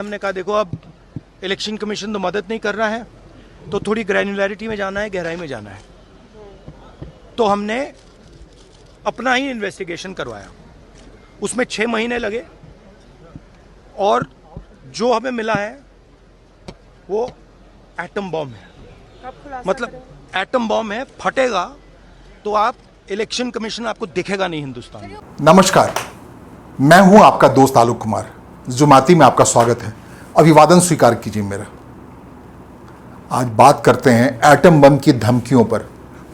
हमने कहा देखो अब इलेक्शन कमीशन तो मदद नहीं कर रहा है, तो थोड़ी ग्रैन्युलैरिटी में जाना है, गहराई में जाना है। तो हमने अपना ही इन्वेस्टिगेशन करवाया, उसमें 6 महीने लगे और जो हमें मिला है वो एटम बॉम्ब है। मतलब एटम बॉम्ब है, फटेगा तो आप इलेक्शन कमीशन आपको दिखेगा नहीं हिंदुस्तान में। नमस्कार, मैं हूं आपका दोस्त आलोक कुमार। जुमाती में आपका स्वागत है। अभिवादन स्वीकार कीजिए मेरा। आज बात करते हैं एटम बम की धमकियों पर,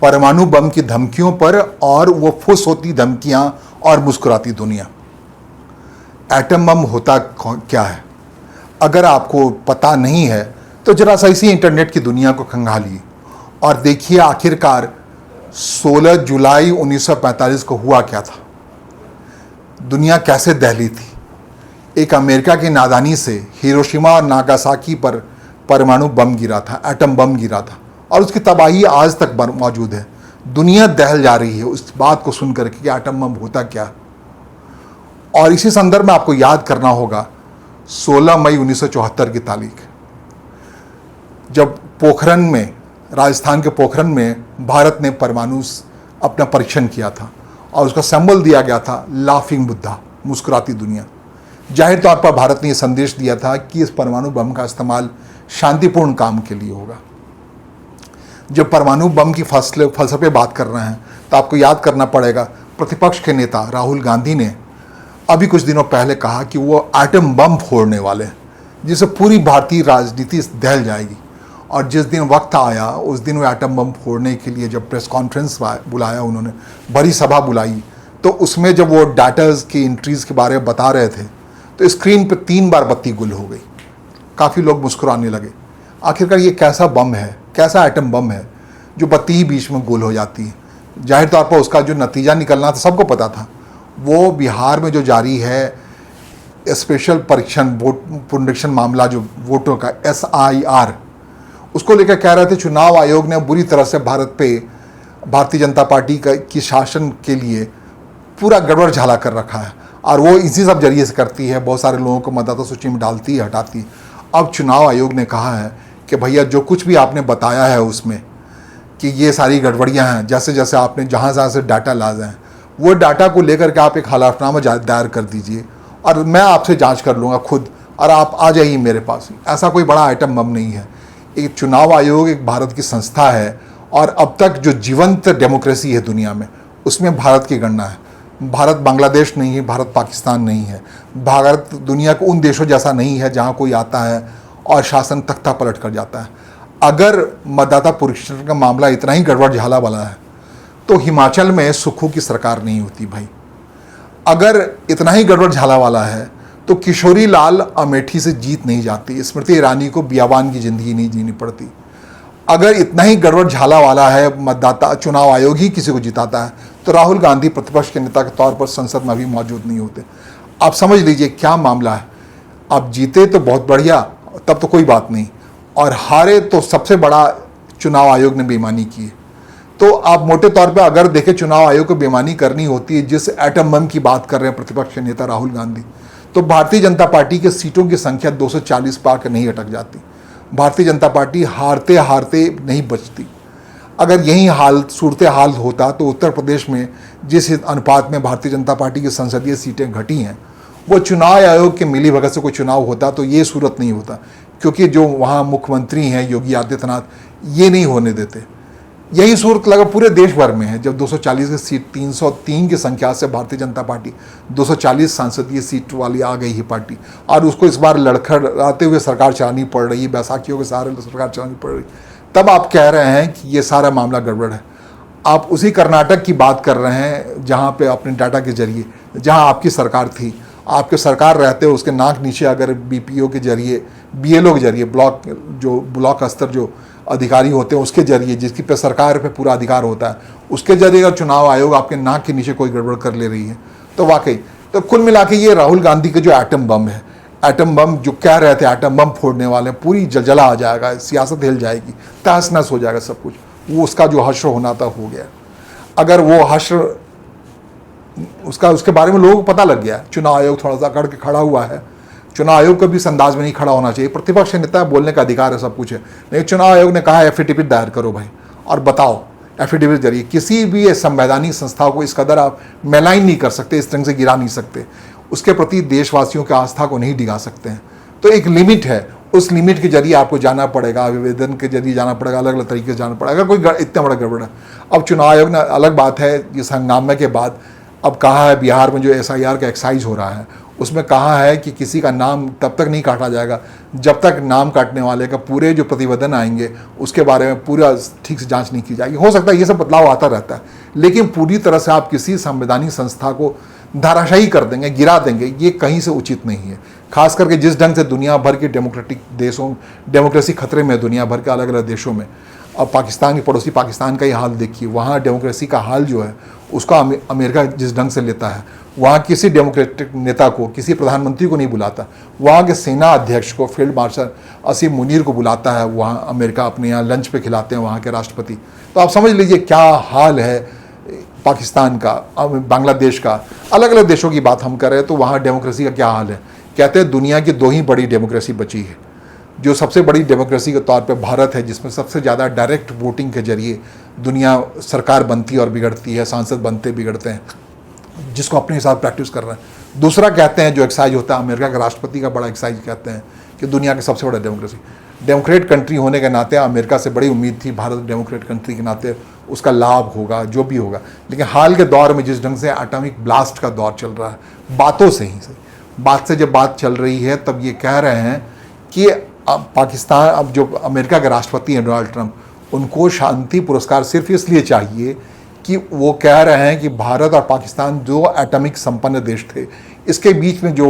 परमाणु बम की धमकियों पर और वो फुस होती धमकियां और मुस्कुराती दुनिया। एटम बम होता क्या है? अगर आपको पता नहीं है तो जरा सा इसी इंटरनेट की दुनिया को खंगालिए और देखिए आखिरकार 16 जुलाई 1945 को हुआ क्या था। दुनिया कैसे दहली थी। एक अमेरिका की नादानी से हिरोशिमा और नागासाकी पर परमाणु बम गिरा था, एटम बम गिरा था और उसकी तबाही आज तक मौजूद है। दुनिया दहल जा रही है उस बात को सुनकर कि एटम बम होता क्या। और इसी संदर्भ में आपको याद करना होगा 16 मई 1974 की तारीख, जब पोखरण में, राजस्थान के पोखरण में भारत ने परमाणु अपना परीक्षण किया था और उसका सिंबल दिया गया था लाफिंग बुद्धा, मुस्कुराती दुनिया। जाहिर तौर पर भारत ने यह संदेश दिया था कि इस परमाणु बम का इस्तेमाल शांतिपूर्ण काम के लिए होगा। जब परमाणु बम की फलसफे बात कर रहे हैं तो आपको याद करना पड़ेगा, प्रतिपक्ष के नेता राहुल गांधी ने अभी कुछ दिनों पहले कहा कि वो एटम बम फोड़ने वाले हैं, जिससे पूरी भारतीय राजनीति दहल जाएगी। और जिस दिन वक्त आया उस दिन वो एटम बम फोड़ने के लिए जब प्रेस कॉन्फ्रेंस बुलाया, उन्होंने बड़ी सभा बुलाई, तो उसमें जब वो डाटाज की एंट्रीज के बारे में बता रहे थे तो स्क्रीन पे 3 बार बत्ती गुल हो गई। काफ़ी लोग मुस्कुराने लगे। आखिरकार ये कैसा बम है, कैसा एटम बम है जो बत्ती ही बीच में गुल हो जाती है। जाहिर तौर पर उसका जो नतीजा निकलना था सबको पता था। वो बिहार में जो जारी है स्पेशल परीक्षण वोट पुनरीक्षण मामला, जो वोटों का SIR, उसको लेकर कह रहे थे चुनाव आयोग ने बुरी तरह से भारतीय जनता पार्टी की शासन के लिए पूरा गड़बड़ झाला कर रखा है और वो इसी सब जरिए से करती है, बहुत सारे लोगों को मतदाता सूची में डालती है, हटाती है। अब चुनाव आयोग ने कहा है कि भैया जो कुछ भी आपने बताया है उसमें कि ये सारी गड़बड़ियां हैं, जैसे जैसे आपने जहाँ से डाटा लाए हैं, वो डाटा को लेकर के आप एक हलफनामा दायर कर दीजिए और मैं आपसे जाँच कर लूँगा खुद, और आप आ जाइए मेरे पास। ऐसा कोई बड़ा आइटम बम नहीं है। एक चुनाव आयोग एक भारत की संस्था है और अब तक जो जीवंत डेमोक्रेसी है दुनिया में, उसमें भारत की गणना है। भारत बांग्लादेश नहीं है, भारत पाकिस्तान नहीं है, भारत दुनिया के उन देशों जैसा नहीं है जहां कोई आता है और शासन तख्ता पलट कर जाता है। अगर मतदाता परीक्षण का मामला इतना ही गड़बड़ झाला वाला है तो हिमाचल में सुक्खू की सरकार नहीं होती भाई। अगर इतना ही गड़बड़ झाला वाला है तो किशोरी लाल अमेठी से जीत नहीं जाती, स्मृति ईरानी को बियाबान की ज़िंदगी नहीं जीनी पड़ती। अगर इतना ही गड़बड़ झाला वाला है, मतदाता चुनाव आयोग ही किसी को जिताता है, तो राहुल गांधी प्रतिपक्ष के नेता के तौर पर संसद में भी मौजूद नहीं होते। आप समझ लीजिए क्या मामला है। आप जीते तो बहुत बढ़िया, तब तो कोई बात नहीं, और हारे तो सबसे बड़ा चुनाव आयोग ने बेईमानी की है। तो आप मोटे तौर पर अगर देखें चुनाव आयोग को बेईमानी करनी होती है जिस एटम बम की बात कर रहे हैं प्रतिपक्ष के नेता राहुल गांधी, तो भारतीय जनता पार्टी के सीटों की संख्या 240 पार कर नहीं अटक जाती। भारतीय जनता पार्टी हारते हारते नहीं बचती। अगर यही सूरत हाल होता तो उत्तर प्रदेश में जिस अनुपात में भारतीय जनता पार्टी की संसदीय सीटें घटी हैं, वो चुनाव आयोग के मिलीभगत से कोई चुनाव होता तो ये सूरत नहीं होता, क्योंकि जो वहाँ मुख्यमंत्री हैं योगी आदित्यनाथ, ये नहीं होने देते। यही सूरत लगा पूरे देश भर में है। जब 240 की सीट 303 की संख्या से भारतीय जनता पार्टी 240 संसदीय सीट वाली आ गई है पार्टी, और उसको इस बार लड़खड़ाते हुए सरकार चलानी पड़ रही है, बैसाखियों के सहारे सरकार चलानी पड़ रही, तब आप कह रहे हैं कि ये सारा मामला गड़बड़ है। आप उसी कर्नाटक की बात कर रहे हैं जहाँ पे अपने डाटा के जरिए, जहाँ आपकी सरकार थी, आपके सरकार रहते उसके नाक नीचे अगर BPO के जरिए, BLO के जरिए, ब्लॉक स्तर जो अधिकारी होते हैं उसके जरिए, जिसकी पे सरकार पे पूरा अधिकार होता है, उसके जरिए अगर चुनाव आयोग आपके नाक के नीचे कोई गड़बड़ कर ले रही है तो वाकई, तो कुल मिला के ये राहुल गांधी के जो एटम बम है, एटम बम जो कह रहे थे एटम बम फोड़ने वाले, पूरी जलजला आ जाएगा, सियासत हिल जाएगी, तहस नहस हो जाएगा सब कुछ। वो उसका जो हश्र होना था हो गया। अगर वो हश्र उसके बारे में लोगों को पता लग गया, चुनाव आयोग थोड़ा सा अकड़ के खड़ा हुआ है, चुनाव आयोग को भी इस अंदाज में नहीं खड़ा होना चाहिए। प्रतिपक्ष नेता बोलने का अधिकार है, सब कुछ है, लेकिन चुनाव आयोग ने कहा एफिडेविट दायर करो भाई और बताओ। एफिडेविट जरिए किसी भी संवैधानिक संस्था को इस कदर आप मेलाइन नहीं कर सकते, इस ढंग से गिरा नहीं सकते, उसके प्रति देशवासियों की आस्था को नहीं डिगा सकते हैं। तो एक लिमिट है, उस लिमिट के जरिए आपको जाना पड़ेगा, आवेदन के जरिए जाना पड़ेगा, अलग अलग तरीके से जाना पड़ेगा। कोई इतना बड़ा गड़बड़ है। अब चुनाव आयोग ने अलग बात है, इस हंगामे के बाद अब कहा है बिहार में जो SIR का एक्साइज हो रहा है उसमें कहा है कि किसी का नाम तब तक नहीं काटा जाएगा जब तक नाम काटने वाले का पूरे जो प्रतिवेदन आएंगे उसके बारे में पूरा ठीक से जांच नहीं की जाएगी। हो सकता है ये सब बदलाव आता रहता है, लेकिन पूरी तरह से आप किसी संवैधानिक संस्था को धाराशाही कर देंगे, गिरा देंगे, ये कहीं से उचित नहीं है। खास करके जिस ढंग से दुनिया भर के डेमोक्रेटिक देशों, डेमोक्रेसी खतरे में है दुनिया भर के अलग अलग देशों में। अब पाकिस्तान के पड़ोसी पाकिस्तान का ही हाल देखिए, वहाँ डेमोक्रेसी का हाल जो है उसका अमेरिका जिस ढंग से लेता है, वहाँ किसी डेमोक्रेटिक नेता को, किसी प्रधानमंत्री को नहीं बुलाता, वहाँ के सेना अध्यक्ष को, फील्ड मार्शल असीम मुनीर को बुलाता है वहाँ अमेरिका, अपने यहाँ लंच पे खिलाते हैं वहाँ के राष्ट्रपति। तो आप समझ लीजिए क्या हाल है पाकिस्तान का, बांग्लादेश का, अलग अलग देशों की बात हम कर रहे हैं तो वहाँ डेमोक्रेसी का क्या हाल है। कहते हैं दुनिया की 2 ही बड़ी डेमोक्रेसी बची है। जो सबसे बड़ी डेमोक्रेसी के तौर पे भारत है, जिसमें सबसे ज़्यादा डायरेक्ट वोटिंग के जरिए दुनिया सरकार बनती और बिगड़ती है, सांसद बनते बिगड़ते हैं, जिसको अपने हिसाब प्रैक्टिस कर रहे हैं। दूसरा कहते हैं जो एक्साइज होता है अमेरिका के राष्ट्रपति का बड़ा एक्साइज, कहते हैं कि दुनिया की सबसे बड़ा डेमोक्रेसी। डेमोक्रेट कंट्री होने के नाते अमेरिका से बड़ी उम्मीद थी, भारत डेमोक्रेट कंट्री के नाते उसका लाभ होगा जो भी होगा। लेकिन हाल के दौर में जिस ढंग से एटॉमिक ब्लास्ट का दौर चल रहा है, बातों से ही सही बात से जब बात चल रही है तब ये कह रहे हैं कि अब पाकिस्तान, अब जो अमेरिका के राष्ट्रपति हैं डोनाल्ड ट्रंप, उनको शांति पुरस्कार सिर्फ इसलिए चाहिए कि वो कह रहे हैं कि भारत और पाकिस्तान जो एटॉमिक संपन्न देश थे, इसके बीच में जो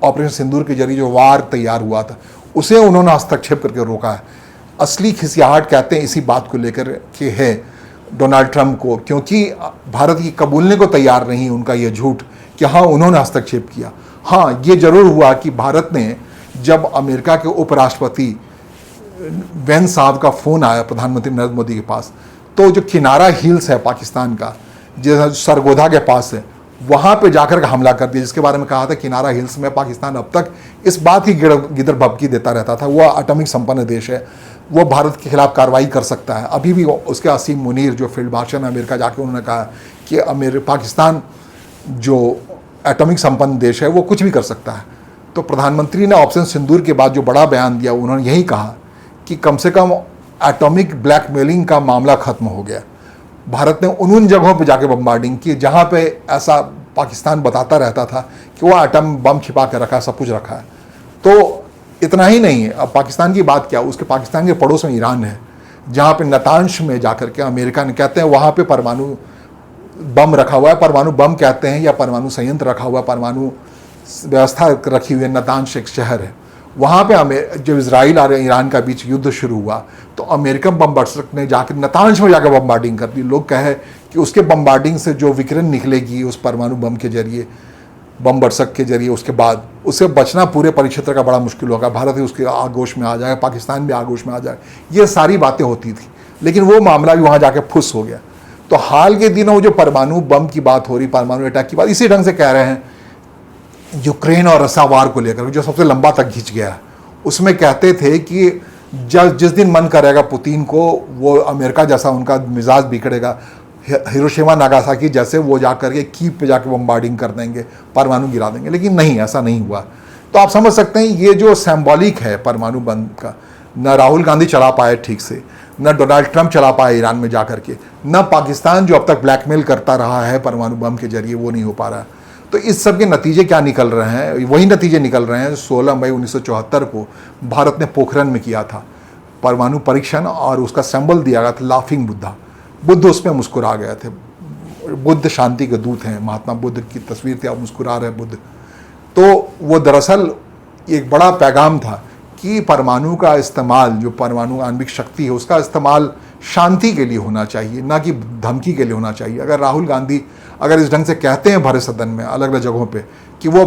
ऑपरेशन सिंदूर के जरिए जो वार तैयार हुआ था उसे उन्होंने हस्तक्षेप करके रोका है। असली खिसियाहट कहते हैं इसी बात को लेकर के है डोनाल्ड ट्रंप को, क्योंकि भारत की कबूलने को तैयार नहीं उनका ये झूठ कि हाँ उन्होंने हस्तक्षेप किया। हाँ ये जरूर हुआ कि भारत ने, जब अमेरिका के उपराष्ट्रपति वेंस साहब का फ़ोन आया प्रधानमंत्री नरेंद्र मोदी के पास, तो जो किनारा हिल्स है पाकिस्तान का, जो सरगोधा के पास है, वहाँ पे जाकर के हमला कर दिया, जिसके बारे में कहा था किनारा हिल्स में पाकिस्तान अब तक इस बात की गिदर भबकी देता रहता था, वो एटॉमिक संपन्न देश है, वो भारत के खिलाफ कार्रवाई कर सकता है। अभी भी उसके असीम मुनीर जो फील्ड मार्शल अमेरिका जाके उन्होंने कहा कि पाकिस्तान जो एटॉमिक संपन्न देश है वो कुछ भी कर सकता है। तो प्रधानमंत्री ने ऑपरेशन सिंदूर के बाद जो बड़ा बयान दिया, उन्होंने यही कहा कि कम से कम एटॉमिक ब्लैकमेलिंग का मामला खत्म हो गया। भारत ने उन जगहों पे जाके बम्बार्डिंग की जहाँ पे ऐसा पाकिस्तान बताता रहता था कि वो एटम बम छिपा के रखा है, सब कुछ रखा है। तो इतना ही नहीं है, अब पाकिस्तान की बात क्या, उसके पाकिस्तान के पड़ोस में ईरान है, जहाँ पे नतांश में जाकर के अमेरिका ने, कहते हैं वहाँ पे परमाणु बम रखा हुआ है, परमाणु बम कहते हैं या परमाणु संयंत्र रखा हुआ है, परमाणु व्यवस्था रखी हुई है। नतांश एक शहर है, वहाँ पे जब इजराइल और ईरान का बीच युद्ध शुरू हुआ तो अमेरिकन बमबार्डर ने जाकर नतांश में जाकर बमबार्डिंग कर दी। लोग कहे कि उसके बमबार्डिंग से जो विकिरण निकलेगी उस परमाणु बम के जरिए, बम बरसक के जरिए, उसके बाद उससे बचना पूरे परिक्षेत्र का बड़ा मुश्किल होगा। भारत ही उसके आगोश में आ जाएगा, पाकिस्तान भी आगोश में आ जाएगा, ये सारी बातें होती थी, लेकिन वो मामला भी वहाँ जाके फुस हो गया। तो हाल के दिनों जो परमाणु बम की बात हो रही, परमाणु अटैक की बात, इसी ढंग से कह रहे हैं यूक्रेन और रसा वार को लेकर जो सबसे लंबा तक खींच गया है, उसमें कहते थे कि जिस दिन मन करेगा पुतिन को, वो अमेरिका जैसा उनका मिजाज बिगड़ेगा, हिरोशिमा नागासाकी जैसे वो जाकर के कीव पे जाकर बम्बार्डिंग कर देंगे, परमाणु गिरा देंगे। लेकिन नहीं, ऐसा नहीं हुआ। तो आप समझ सकते हैं ये जो सिंबॉलिक है परमाणु बम का, न राहुल गांधी चला पाए ठीक से, न डोनाल्ड ट्रंप चला पाए ईरान में जाकर के, न पाकिस्तान जो अब तक ब्लैकमेल करता रहा है परमाणु बम के जरिए, वो नहीं हो पा रहा है। तो इस सब के नतीजे क्या निकल रहे हैं? वही नतीजे निकल रहे हैं 16 मई 1974 को भारत ने पोखरण में किया था परमाणु परीक्षण, और उसका सिंबल दिया गया था लाफिंग बुद्धा। बुद्ध उसमें मुस्कुरा गए थे। बुद्ध शांति के दूत हैं, महात्मा बुद्ध की तस्वीर थी, अब मुस्कुरा रहे बुद्ध। तो वो दरअसल एक बड़ा पैगाम था कि परमाणु का इस्तेमाल, जो परमाणु आणविक शक्ति है, उसका इस्तेमाल शांति के लिए होना चाहिए, ना कि धमकी के लिए होना चाहिए। अगर राहुल गांधी अगर इस ढंग से कहते हैं भरे सदन में अलग अलग जगहों पे कि वो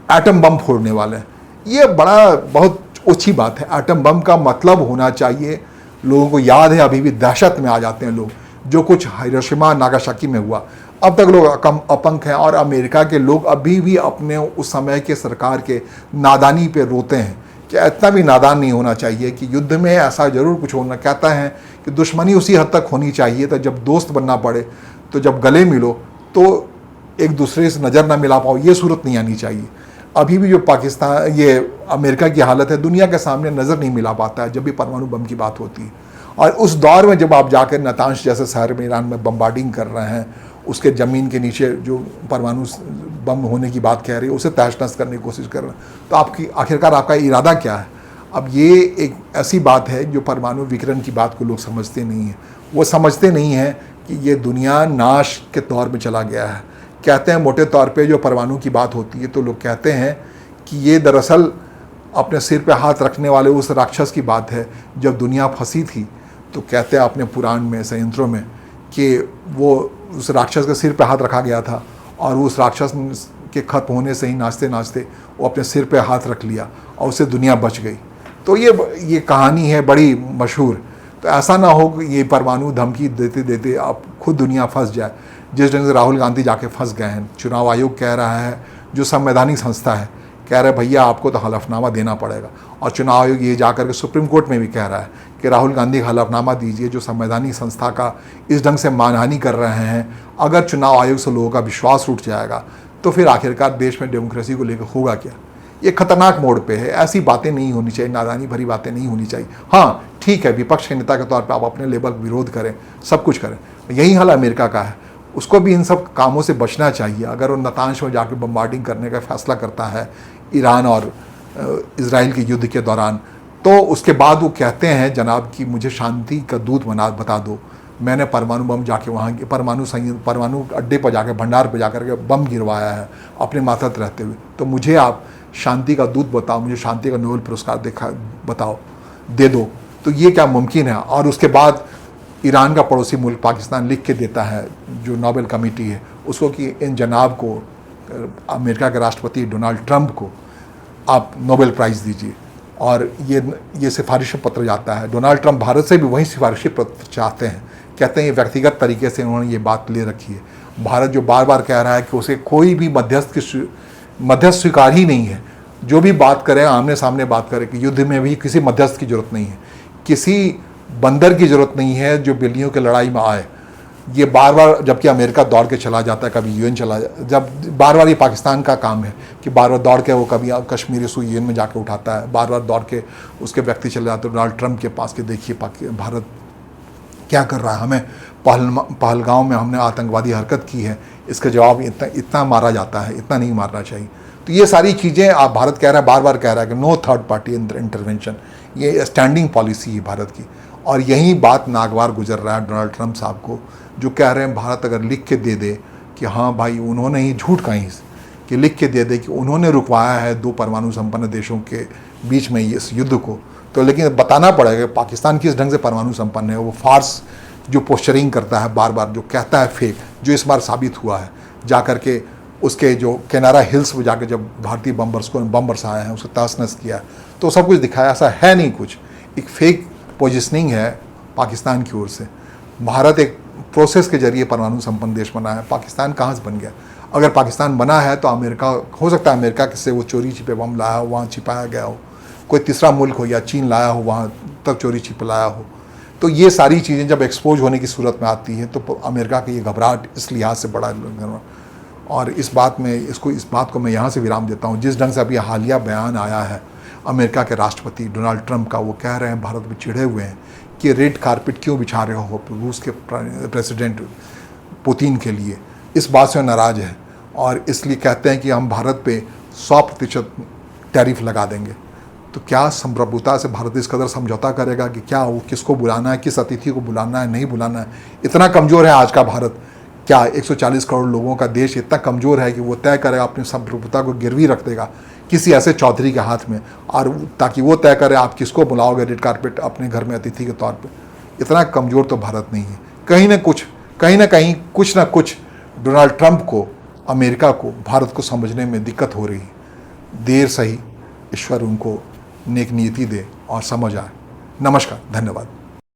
एटम बम फोड़ने वाले हैं, ये बहुत अच्छी बात है। एटम बम का मतलब होना चाहिए, लोगों को याद है, अभी भी दहशत में आ जाते हैं लोग, जो कुछ हिरोशिमा नागासाकी में हुआ। अब तक लोग अपंग हैं और अमेरिका के लोग अभी भी अपने उस समय के सरकार के नादानी पे रोते हैं कि इतना भी नादान नहीं होना चाहिए कि युद्ध में ऐसा जरूर कुछ होना। कहता है कि दुश्मनी उसी हद तक होनी चाहिए तो जब दोस्त बनना पड़े, तो जब गले मिलो तो एक दूसरे से नज़र ना मिला पाओ, ये सूरत नहीं आनी चाहिए। अभी भी जो पाकिस्तान, ये अमेरिका की हालत है, दुनिया के सामने नज़र नहीं मिला पाता है जब भी परमाणु बम की बात होती है। और उस दौर में जब आप जाकर नतांश जैसे शहर में ईरान में बम्बार्डिंग कर रहे हैं, उसके ज़मीन के नीचे जो परमाणु बम होने की बात कह रही है उसे तहस नहस करने की कोशिश कर रहे हैं, तो आपकी आखिरकार आपका इरादा क्या है? अब ये एक ऐसी बात है जो परमाणु विकिरण की बात को लोग समझते नहीं हैं। वो समझते नहीं हैं कि ये दुनिया नाश के दौर में चला गया है। कहते हैं मोटे तौर पे जो परमाणु की बात होती है तो लोग कहते हैं कि ये दरअसल अपने सिर पे हाथ रखने वाले उस राक्षस की बात है। जब दुनिया फंसी थी तो कहते हैं अपने पुराण में, संयंत्रों में, कि वो उस राक्षस के सिर पे हाथ रखा गया था और उस राक्षस के खत्म होने से ही नाचते नाचते वो अपने सिर पे हाथ रख लिया और उससे दुनिया बच गई। तो ये कहानी है बड़ी मशहूर। तो ऐसा ना हो कि ये परमाणु धमकी देते देते अब खुद दुनिया फंस जाए, जिस ढंग से राहुल गांधी जाके फंस गए हैं। चुनाव आयोग कह रहा है, जो संवैधानिक संस्था है, कह रहा है भैया आपको तो हलफनामा देना पड़ेगा। और चुनाव आयोग ये जाकर के सुप्रीम कोर्ट में भी कह रहा है कि राहुल गांधी हलफनामा दीजिए, जो संवैधानिक संस्था का इस ढंग से मानहानि कर रहे हैं। अगर चुनाव आयोग से लोगों का विश्वास उठ जाएगा तो फिर आखिरकार देश में डेमोक्रेसी को लेकर होगा क्या? ये खतरनाक मोड़ पे है। ऐसी बातें नहीं होनी चाहिए, नादानी भरी बातें नहीं होनी चाहिए। हाँ ठीक है, विपक्ष के नेता के तौर पे आप अपने लेवल विरोध करें, सब कुछ करें, यही हाल अमेरिका का है। उसको भी इन सब कामों से बचना चाहिए। अगर वो नतांश में जाकर बम्बार्डिंग करने का फैसला करता है ईरान और इजराइल के युद्ध के दौरान, तो उसके बाद वो कहते हैं जनाब कि मुझे शांति का दूत बता दो, मैंने परमाणु बम जाके वहाँ के परमाणु अड्डे पर जाकर, भंडार पर जाकर के बम गिरवाया है अपने मातहत रहते हुए, तो मुझे आप शांति का दूत बताओ, मुझे शांति का नोबेल पुरस्कार दे दो। तो ये क्या मुमकिन है? और उसके बाद ईरान का पड़ोसी मुल्क पाकिस्तान लिख के देता है, जो नोबेल कमेटी है उसको, कि इन जनाब को, अमेरिका के राष्ट्रपति डोनाल्ड ट्रंप को आप नोबेल प्राइज़ दीजिए। और ये सिफारिशी पत्र जाता है। डोनाल्ड ट्रंप भारत से भी वही सिफारिशी पत्र चाहते हैं। कहते हैं ये व्यक्तिगत तरीके से उन्होंने ये बात ले रखी है। भारत जो बार बार कह रहा है कि उसे कोई भी मध्यस्थ स्वीकार ही नहीं है, जो भी बात करे आमने सामने बात करे, कि युद्ध में भी किसी मध्यस्थ की जरूरत नहीं है, किसी बंदर की जरूरत नहीं है जो बिल्लियों की लड़ाई में आए। ये बार बार, जबकि अमेरिका दौड़ के चला जाता है, कभी यूएन चला जाता, जब बार बार ये पाकिस्तान का काम है कि बार बार दौड़ के वो कभी कश्मीर इशू यूएन में जाके उठाता है, बार बार दौड़ के उसके व्यक्ति चले जाते हैं डोनाल्ड ट्रंप के पास कि देखिए भारत क्या कर रहा है, हमें पहलगांव में हमने आतंकवादी हरकत की है, इसका जवाब इतना मारा जाता है, इतना नहीं मारना चाहिए। तो ये सारी चीज़ें आप, भारत कह रहा है, बार बार कह रहा है कि नो थर्ड पार्टी इंटरवेंशन, ये स्टैंडिंग पॉलिसी है भारत की। और यही बात नागवार गुजर रहा है डोनाल्ड ट्रंप साहब को, जो कह रहे हैं भारत अगर लिख के दे दे कि हाँ भाई उन्होंने ही, झूठ कहीं कि लिख के दे दे कि उन्होंने रुकवाया है 2 परमाणु संपन्न देशों के बीच में इस युद्ध को, तो लेकिन बताना पड़ेगा पाकिस्तान किस ढंग से परमाणु संपन्न है। वो फार्स जो पोस्चरिंग करता है बार बार, जो कहता है फेक, जो इस बार साबित हुआ है। जा कर के उसके जो केनारा हिल्स पर जाकर जब भारतीय बम बरसाए हैं, उसको तहस नहस किया, तो सब कुछ दिखाया, ऐसा है नहीं कुछ। एक फेक पोजिशनिंग है पाकिस्तान की ओर से। भारत एक प्रोसेस के जरिए परमाणु संपन्न देश बना है, पाकिस्तान कहाँ से बन गया? अगर पाकिस्तान बना है तो अमेरिका, हो सकता है अमेरिका से वो चोरी छिपे बम लाया हो, वहाँ छिपाया गया हो, कोई तीसरा मुल्क हो या चीन लाया हो, वहाँ तक चोरी छिप लाया हो। तो ये सारी चीज़ें जब एक्सपोज होने की सूरत में आती हैं तो अमेरिका की ये घबराहट इस लिहाज से बड़ा। और इस बात को मैं यहाँ से विराम देता हूँ। जिस ढंग से अभी हालिया बयान आया है अमेरिका के राष्ट्रपति डोनाल्ड ट्रंप का, वो कह रहे हैं भारत में चिढ़े हुए हैं कि रेड कारपेट क्यों बिछा रहे हो रूस के प्रेसिडेंट पुतिन के लिए, इस बात से नाराज़ है और इसलिए कहते हैं कि हम भारत पे 100% टैरिफ लगा देंगे। तो क्या संप्रभुता से भारत इस कदर समझौता करेगा कि क्या वो किसको बुलाना है, किस अतिथि को बुलाना है, नहीं बुलाना है? इतना कमज़ोर है आज का भारत। क्या 140 करोड़ लोगों का देश इतना कमज़ोर है कि वो तय करेगा, अपनी संप्रभुता को गिरवी रख देगा किसी ऐसे चौधरी के हाथ में, और ताकि वो तय करे आप किसको बुलाओगे रेड कारपेट अपने घर में अतिथि के तौर पे? इतना कमज़ोर तो भारत नहीं है। कहीं ना कहीं कुछ ना कुछ डोनाल्ड ट्रंप को, अमेरिका को, भारत को समझने में दिक्कत हो रही है। देर सही, ईश्वर उनको नेक नीति दे और समझ आए। नमस्कार, धन्यवाद।